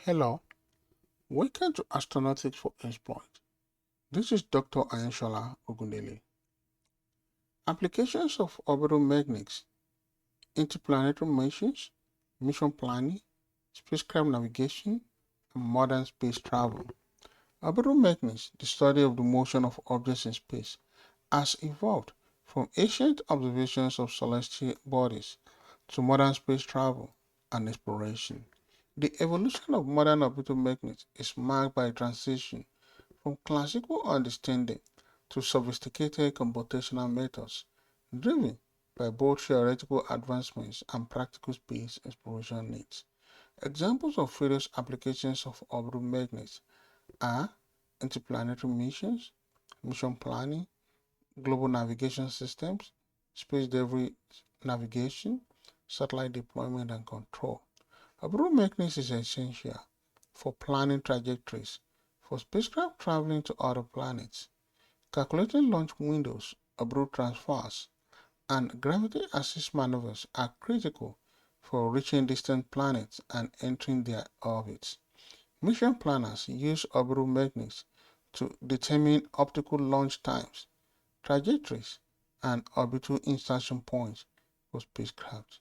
Hello, welcome to Astronautics for Exploit. This is Dr. Ayenshola Ogundele. Applications of orbital magnets, interplanetary missions, mission planning, spacecraft navigation, and modern space travel. Orbital magnets, the study of the motion of objects in space, has evolved from ancient observations of celestial bodies to modern space travel and exploration. The evolution of modern orbital magnets is marked by a transition from classical understanding to sophisticated computational methods, driven by both theoretical advancements and practical space exploration needs. Examples of various applications of orbital magnets are interplanetary missions, mission planning, global navigation systems, space debris navigation, satellite deployment and control. Orbital magnets is essential for planning trajectories for spacecraft traveling to other planets, calculating launch windows, orbital transfers, and gravity assist maneuvers are critical for reaching distant planets and entering their orbits. Mission planners use orbital magnets to determine optical launch times, trajectories, and orbital insertion points for spacecraft.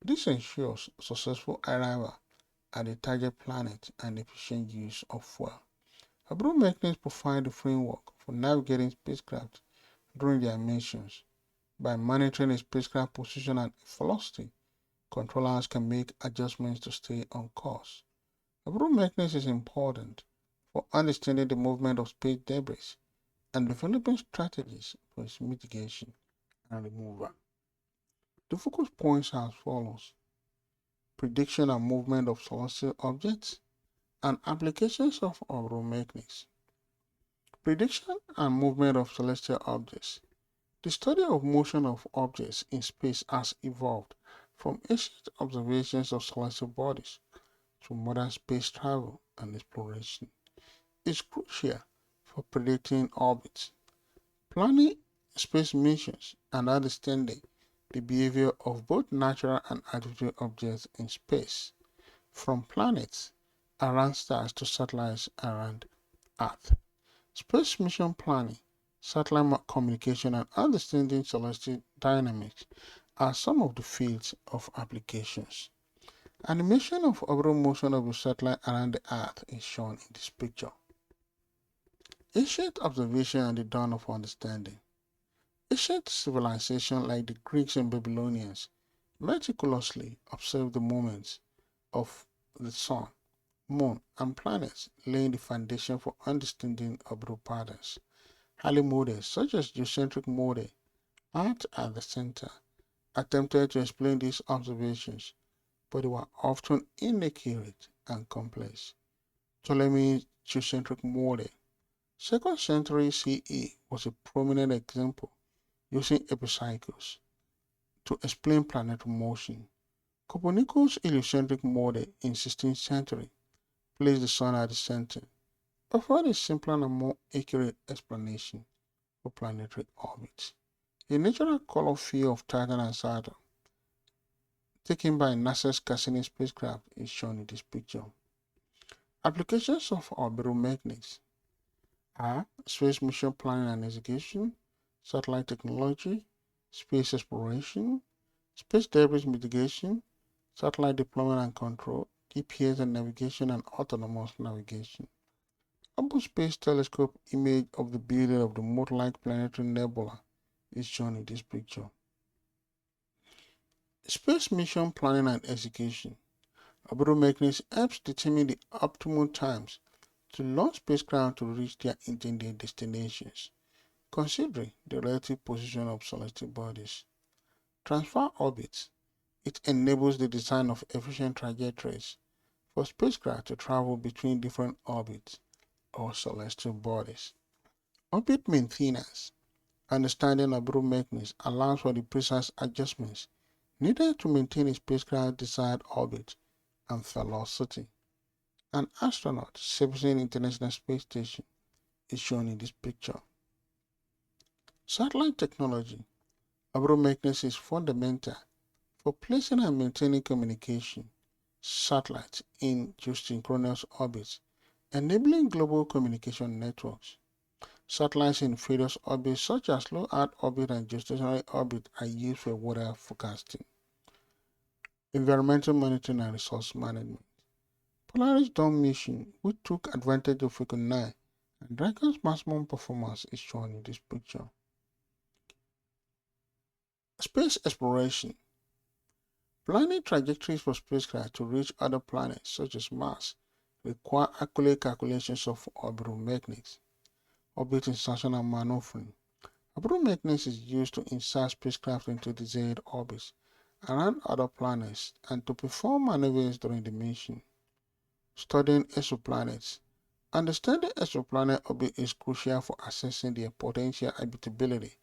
This ensures successful arrival at the target planet and efficient use of fuel. Orbital magnets provide the framework for navigating spacecraft during their missions. By monitoring a spacecraft position and velocity, controllers can make adjustments to stay on course. Orbital magnets is important for understanding the movement of space debris and developing strategies for its mitigation and removal. The focus points are as follows: prediction and movement of celestial objects and applications of orbital magnets. Prediction and movement of celestial objects. The study of motion of objects in space has evolved from ancient observations of celestial bodies to modern space travel and exploration. It's crucial for predicting orbits, planning space missions, and understanding the behavior of both natural and artificial objects in space, from planets around stars to satellites around Earth. Space mission planning, satellite communication, and understanding celestial dynamics are some of the fields of applications. Animation of orbital motion of a satellite around the Earth is shown in this picture. Ancient observation and the dawn of understanding. Ancient civilizations like the Greeks and Babylonians meticulously observed the movements of the sun, moon, and planets, laying the foundation for understanding orbital patterns. Early models, such as geocentric model, Earth at the center, attempted to explain these observations, but they were often inaccurate and complex. Ptolemy's geocentric model, 2nd century CE, was a prominent example using epicycles to explain planetary motion. Copernicus' heliocentric model in 16th century placed the sun at the center, offered a simpler and more accurate explanation for planetary orbits. A natural color field of Titan and Saturn, taken by NASA's Cassini spacecraft, is shown in this picture. Applications of orbital magnets are space mission planning and execution, satellite technology, space exploration, space debris mitigation, satellite deployment and control, GPS and navigation, and autonomous navigation. Hubble Space Telescope image of the building of the mote-like planetary nebula is shown in this picture. Space mission planning and execution. Orbital magnets helps determine the optimal times to launch spacecraft to reach their intended destinations, considering the relative position of celestial bodies. Transfer orbits. It enables the design of efficient trajectories for spacecraft to travel between different orbits or celestial bodies. Orbit maintenance. Understanding orbital magnets allows for the precise adjustments needed to maintain a spacecraft's desired orbit and velocity. An astronaut servicing International Space Station is shown in this picture. Satellite technology. Orbital magnets is fundamental for placing and maintaining communication satellites in geosynchronous orbits, enabling global communication networks. Satellites in various orbits such as low Earth orbit and geostationary orbit are used for weather forecasting, environmental monitoring and resource management. Polaris Dawn mission, which took advantage of Falcon 9 and Dragon's maximum performance, is shown in this picture. Space exploration. Planning trajectories for spacecraft to reach other planets such as Mars require accurate calculations of orbital mechanics, orbit insertion and maneuvering. Orbital mechanics is used to insert spacecraft into desired orbits around other planets and to perform maneuvers during the mission. Studying exoplanets. Understanding exoplanet orbit is crucial for assessing their potential habitability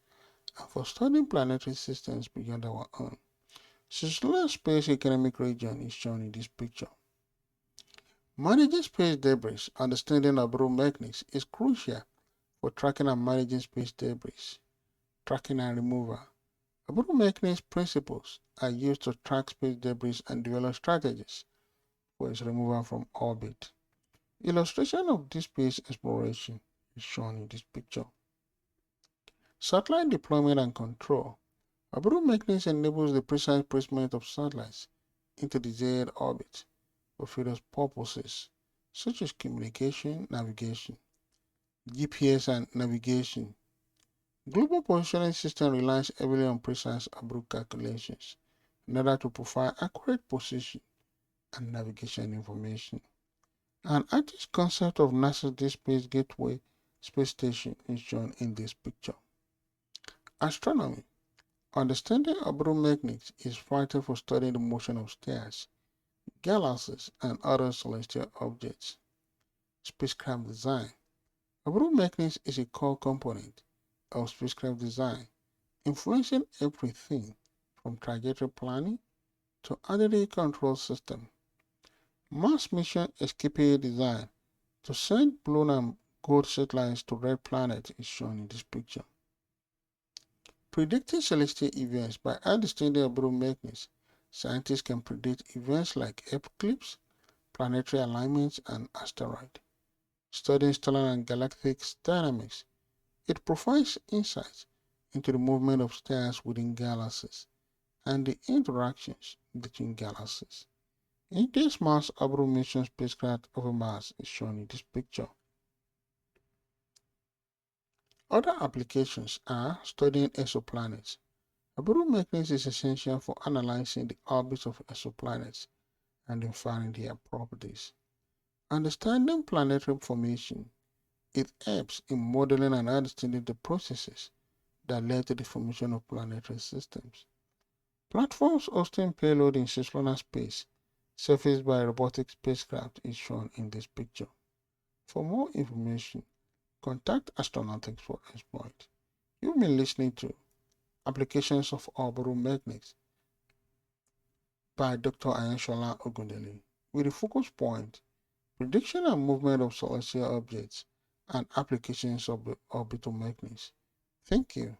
and for studying planetary systems beyond our own. Solar Space Economic Region is shown in this picture. Managing space debris. Understanding orbital mechanics is crucial for tracking and managing space debris, tracking and removal. Orbital mechanics principles are used to track space debris and develop strategies for its removal from orbit. Illustration of this space exploration is shown in this picture. Satellite deployment and control. Orbital mechanics enables the precise placement of satellites into desired orbit for various purposes, such as communication, navigation, GPS and navigation. Global positioning system relies heavily on precise orbital calculations in order to provide accurate position and navigation information. An artist's concept of NASA's Deep Space Gateway space station is shown in this picture. Astronomy. Understanding orbital mechanics is vital for studying the motion of stars, galaxies, and other celestial objects. Spacecraft design. Orbital mechanics is a core component of spacecraft design, influencing everything from trajectory planning to energy control system. Mars mission escape design to send blue and gold satellites to red planet is shown in this picture. Predicting celestial events by understanding orbital mechanics, scientists can predict events like eclipse, planetary alignments, and asteroid. Studying stellar and galactic dynamics, it provides insights into the movement of stars within galaxies and the interactions between galaxies. India's Mars orbital mission spacecraft over Mars is shown in this picture. Other applications are studying exoplanets. Orbital mechanics is essential for analyzing the orbits of exoplanets and inferring their properties. Understanding planetary formation, it helps in modeling and understanding the processes that led to the formation of planetary systems. Platforms hosting payload in cislunar space, surfaced by robotic spacecraft, is shown in this picture. For more information, contact Astronautics for Exploit. You've been listening to Applications of Orbital Mechanics by Dr. Ayenshola Ogundele, with a focus point, prediction and movement of celestial objects and applications of the orbital mechanics. Thank you.